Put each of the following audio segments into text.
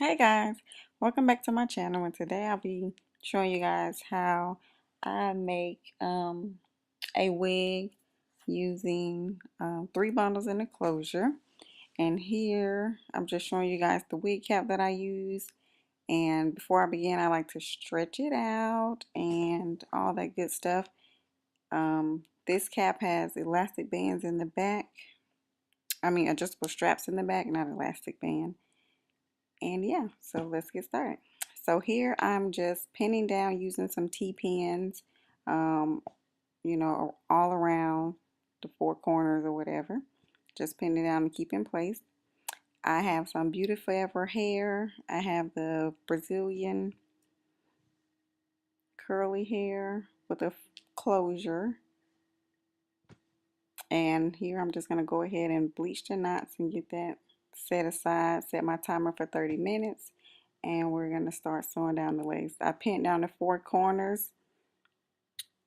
Hey guys, welcome back to my channel, and today I'll be showing you guys how I make a wig using 3 bundles in a closure. And here I'm just showing you guys the wig cap that I use. And before I begin, I like to stretch it out and all that good stuff. This cap has elastic bands in the back. I mean adjustable straps in the back, not elastic band. And yeah, so let's get started. So here I'm just pinning down using some T-pins, um, all around the 4 corners or whatever. Just pinning down to keep in place. I have some Beauty Forever hair. I have the Brazilian curly hair with a closure. And here I'm just going to go ahead and bleach the knots and get that set aside. Set my timer for 30 minutes. And we're going to start sewing down the lace. I pinned down the 4 corners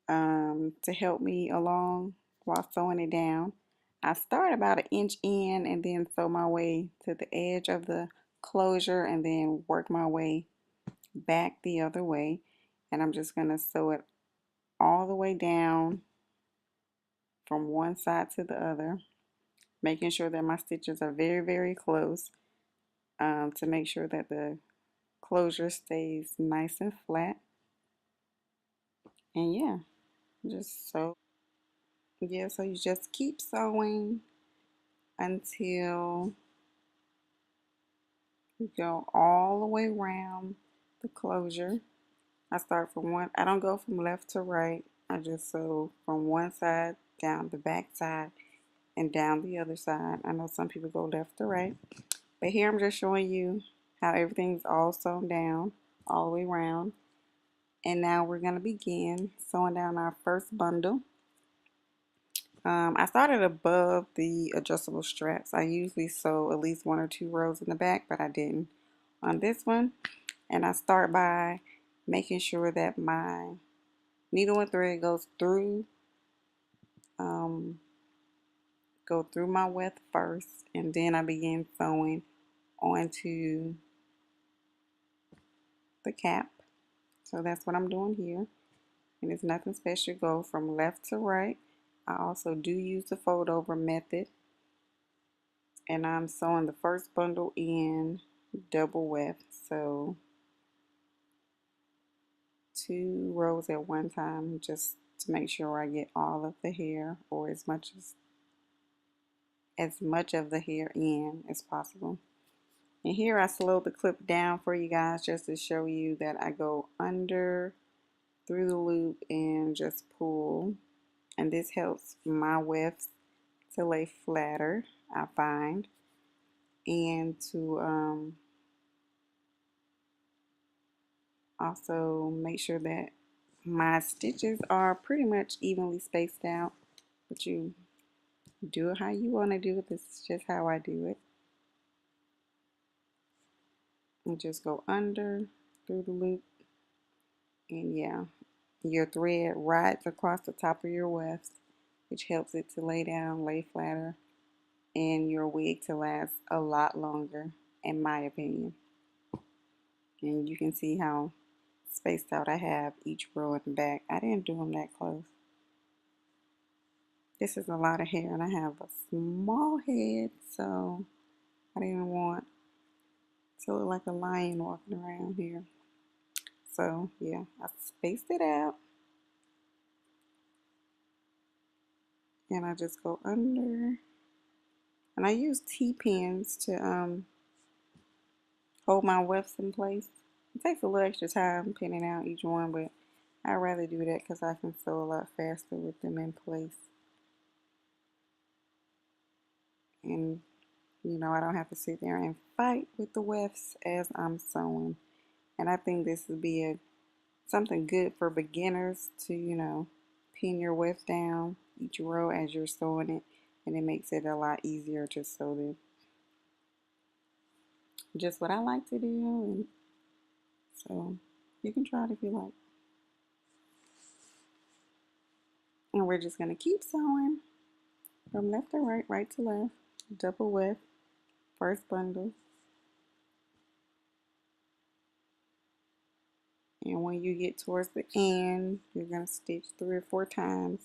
to help me along while sewing it down. I start about 1 inch in and then sew my way to the edge of the closure and then work my way back the other way. And I'm just going to sew it all the way down from one side to the other, making sure that my stitches are very, very close, to make sure that the closure stays nice and flat. And yeah, just sew. Yeah, so you just keep sewing until you go all the way around the closure. I start from one, I don't go from left to right. I just sew from one side down the back side and down the other side. I know some people go left to right, but here I'm just showing you how everything's all sewn down all the way around. And now we're going to begin sewing down our first bundle. I started above the adjustable straps. I usually sew at least 1 or 2 rows in the back, but I didn't on this one. And I start by making sure that my needle and thread um, go through my weft first, and then I begin sewing onto the cap. So that's what I'm doing here. And it's nothing special. Go from left to right. I also do use the fold over method. And I'm sewing the first bundle in double weft. So 2 rows at one time, just to make sure I get all of the hair, or as much of the hair in as possible. And here I slowed the clip down for you guys just to show you that I go under through the loop and just pull. And this helps my wefts to lay flatter, I find, and to also make sure that my stitches are pretty much evenly spaced out. But you do it how you want to do it. This is just how I do it. And just go under through the loop. And yeah, your thread rides across the top of your wefts, which helps it to lay down, lay flatter, and your wig to last a lot longer, in my opinion. And you can see how spaced out I have each row in the back. I didn't do them that close. This is a lot of hair, and I have a small head, so I didn't want to look like a lion walking around here. So yeah, I spaced it out, and I just go under. And I use T-pins to hold my wefts in place. It takes a little extra time pinning out each one, but I'd rather do that because I can sew a lot faster with them in place. And I don't have to sit there and fight with the wefts as I'm sewing. And I think this would be something good for beginners to, pin your weft down each row as you're sewing it. And it makes it a lot easier to sew them. Just what I like to do. And so you can try it if you like. And we're just going to keep sewing from left to right, right to left, double weft, first bundle. And when you get towards the end, you're going to stitch 3 or 4 times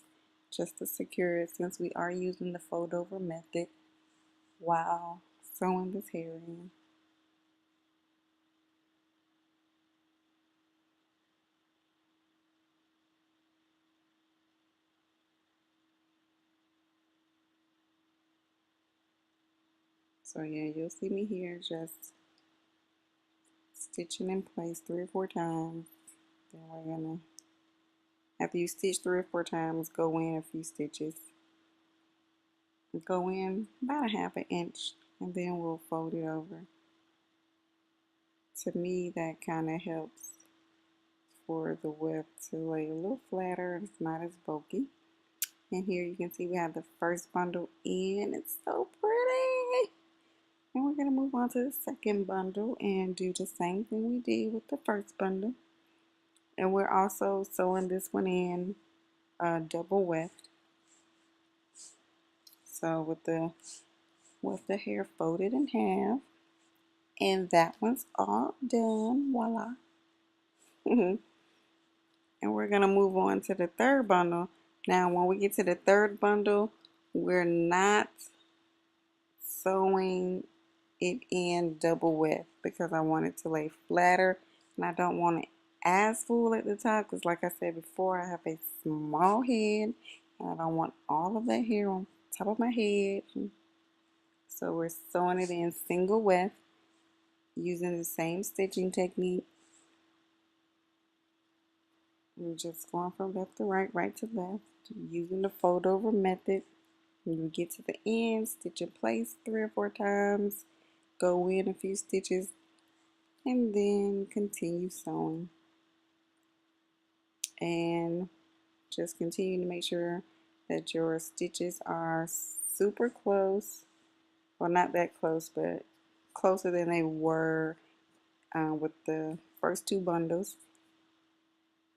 just to secure it, since we are using the fold over method while sewing this hair in. So yeah, you'll see me here just stitching in place 3 or 4 times. Then we're gonna, after you stitch 3 or 4 times, go in a few stitches. Go in about a half an inch, and then we'll fold it over. To me, that kind of helps for the weft to lay a little flatter and it's not as bulky. And here you can see we have the first bundle in. It's so pretty. And we're going to move on to the second bundle and do the same thing we did with the first bundle. And we're also sewing this one in double weft. So with the hair folded in half. And that one's all done. Voila. And we're going to move on to the third bundle. Now, when we get to the third bundle, we're not sewing it in double weft because I want it to lay flatter and I don't want it as full at the top because, like I said before, I have a small head and I don't want all of that hair on top of my head. So we're sewing it in single weft using the same stitching technique. We're just going from left to right, right to left, using the fold over method. When you get to the end, stitch in place 3 or 4 times, go in a few stitches, and then continue sewing. And just continue to make sure that your stitches are super close. Well, not that close, but closer than they were with the first 2 bundles.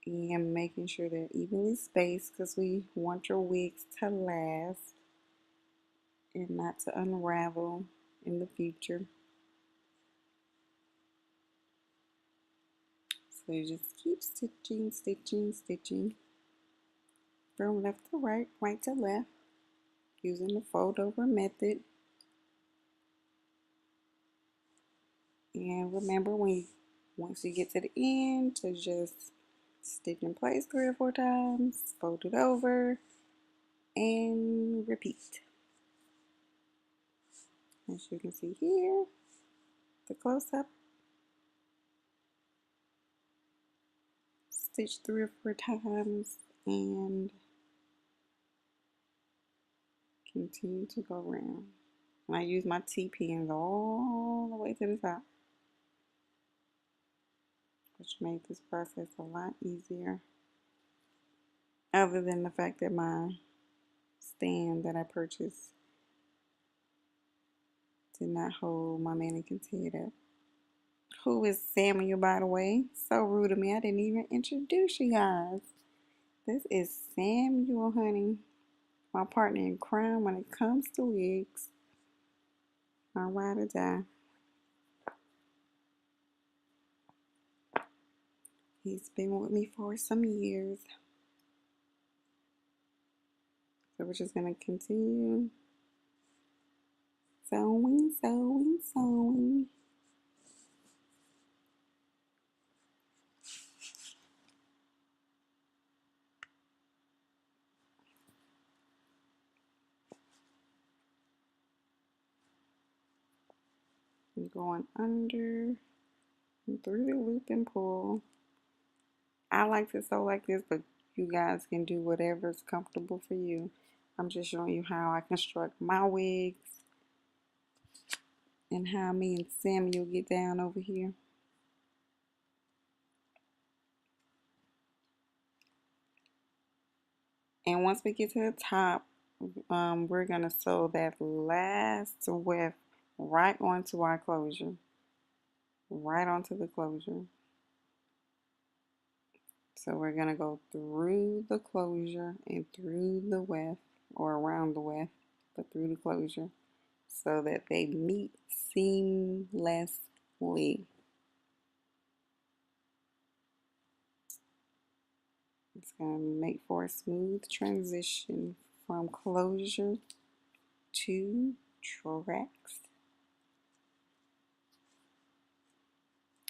And making sure they're evenly spaced because we want your wigs to last and not to unravel in the future. So you just keep stitching, stitching, stitching from left to right, right to left, using the fold over method. And remember, once you get to the end, to just stitch in place 3 or 4 times, fold it over, and repeat. As you can see here, the close-up, stitch 3 or 4 times, and continue to go around. And I use my T-pins all the way to the top, which made this process a lot easier. Other than the fact that my stand that I purchased did not hold my mannequin's head up. Who is Samuel, by the way? So rude of me. I didn't even introduce you guys. This is Samuel, honey. My partner in crime when it comes to wigs. My ride or die. He's been with me for some years. So we're just going to continue sewing, sewing, sewing. And going under and through the loop and pull. I like to sew like this, but you guys can do whatever's comfortable for you. I'm just showing you how I construct my wigs and how me and Samuel get down over here. And once we get to the top, we're going to sew that last weft right onto our closure. Right onto the closure. So we're going to go through the closure and through the weft, or around the weft, but through the closure, so that they meet seamlessly. It's going to make for a smooth transition from closure to tracks.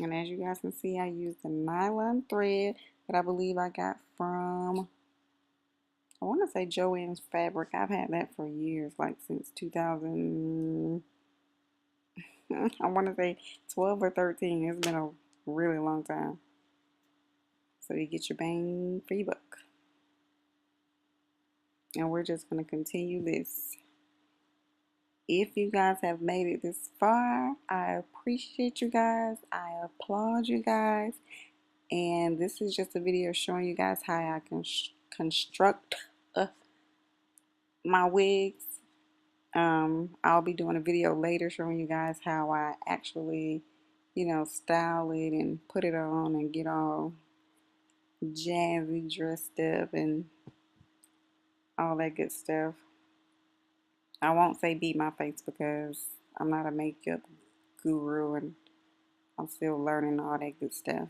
And as you guys can see, I used a nylon thread that I believe I got from, I want to say Joann's Fabric. I've had that for years, like since 2000, I want to say 12 or 13. It's been a really long time. So you get your bang for your buck. And we're just going to continue this. If you guys have made it this far, I appreciate you guys. I applaud you guys. And this is just a video showing you guys how I can construct my wigs. I'll be doing a video later showing you guys how I actually, style it and put it on and get all jazzy dressed up and all that good stuff. I won't say beat my face because I'm not a makeup guru and I'm still learning all that good stuff.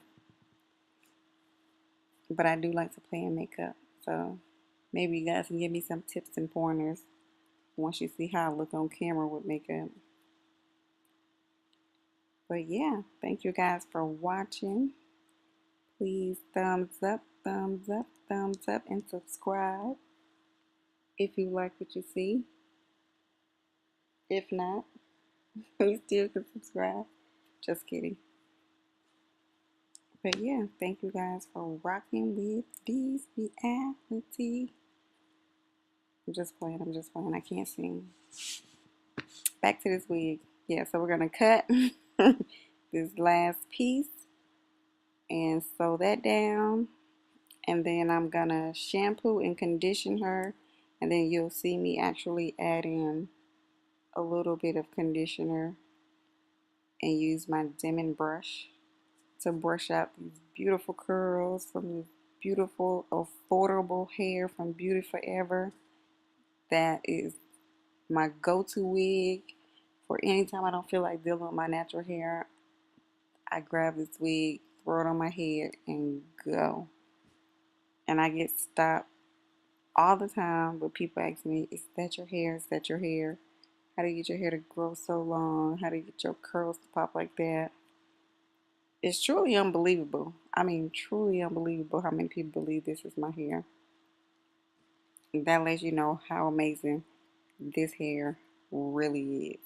But I do like to play in makeup. So maybe you guys can give me some tips and pointers once you see how I look on camera with makeup. But yeah, thank you guys for watching. Please thumbs up, thumbs up, thumbs up, and subscribe if you like what you see. If not, you still can subscribe. Just kidding. But yeah, thank you guys for rocking with these reality. I'm just playing, I can't sing. Back to this wig. Yeah, so we're gonna cut this last piece and sew that down. And then I'm gonna shampoo and condition her. And then you'll see me actually add in a little bit of conditioner and use my Denman brush to brush out these beautiful curls from this beautiful, affordable hair from Beauty Forever. That is my go-to wig for anytime I don't feel like dealing with my natural hair. I grab this wig, throw it on my head, and go. And I get stopped all the time with people asking me, is that your hair? Is that your hair? How do you get your hair to grow so long? How do you get your curls to pop like that? It's truly unbelievable. I mean, truly unbelievable how many people believe this is my hair. And that lets you know how amazing this hair really is.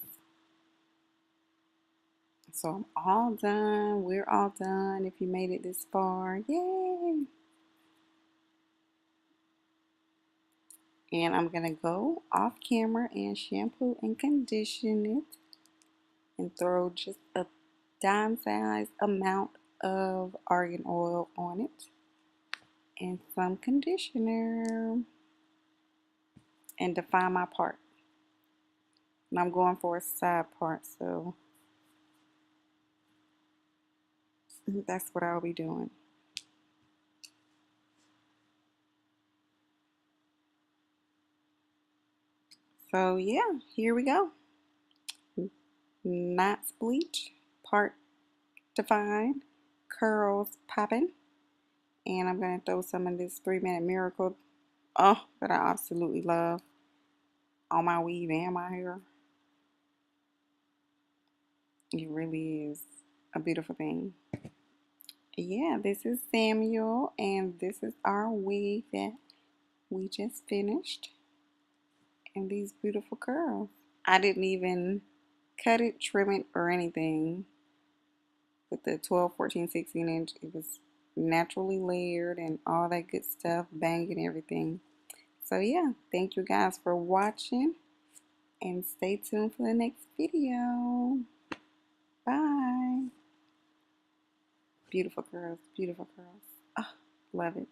So I'm all done. We're all done if you made it this far. Yay! And I'm going to go off camera and shampoo and condition it. And throw just a dime size amount of argan oil on it. And some conditioner. And define my part. And I'm going for a side part, so that's what I'll be doing. So yeah, here we go. Knots bleach, part define, curls popping, and I'm gonna throw some of this 3-minute miracle, that I absolutely love, on my weave and my hair. It really is a beautiful thing. Yeah, this is Samuel, and this is our wig that we just finished, and these beautiful curls. I didn't even cut it, trim it, or anything. With the 12, 14, 16 inch, it was naturally layered and all that good stuff, banging everything. So yeah, thank you guys for watching, and stay tuned for the next video. Bye. Beautiful girls, beautiful girls. Oh, love it.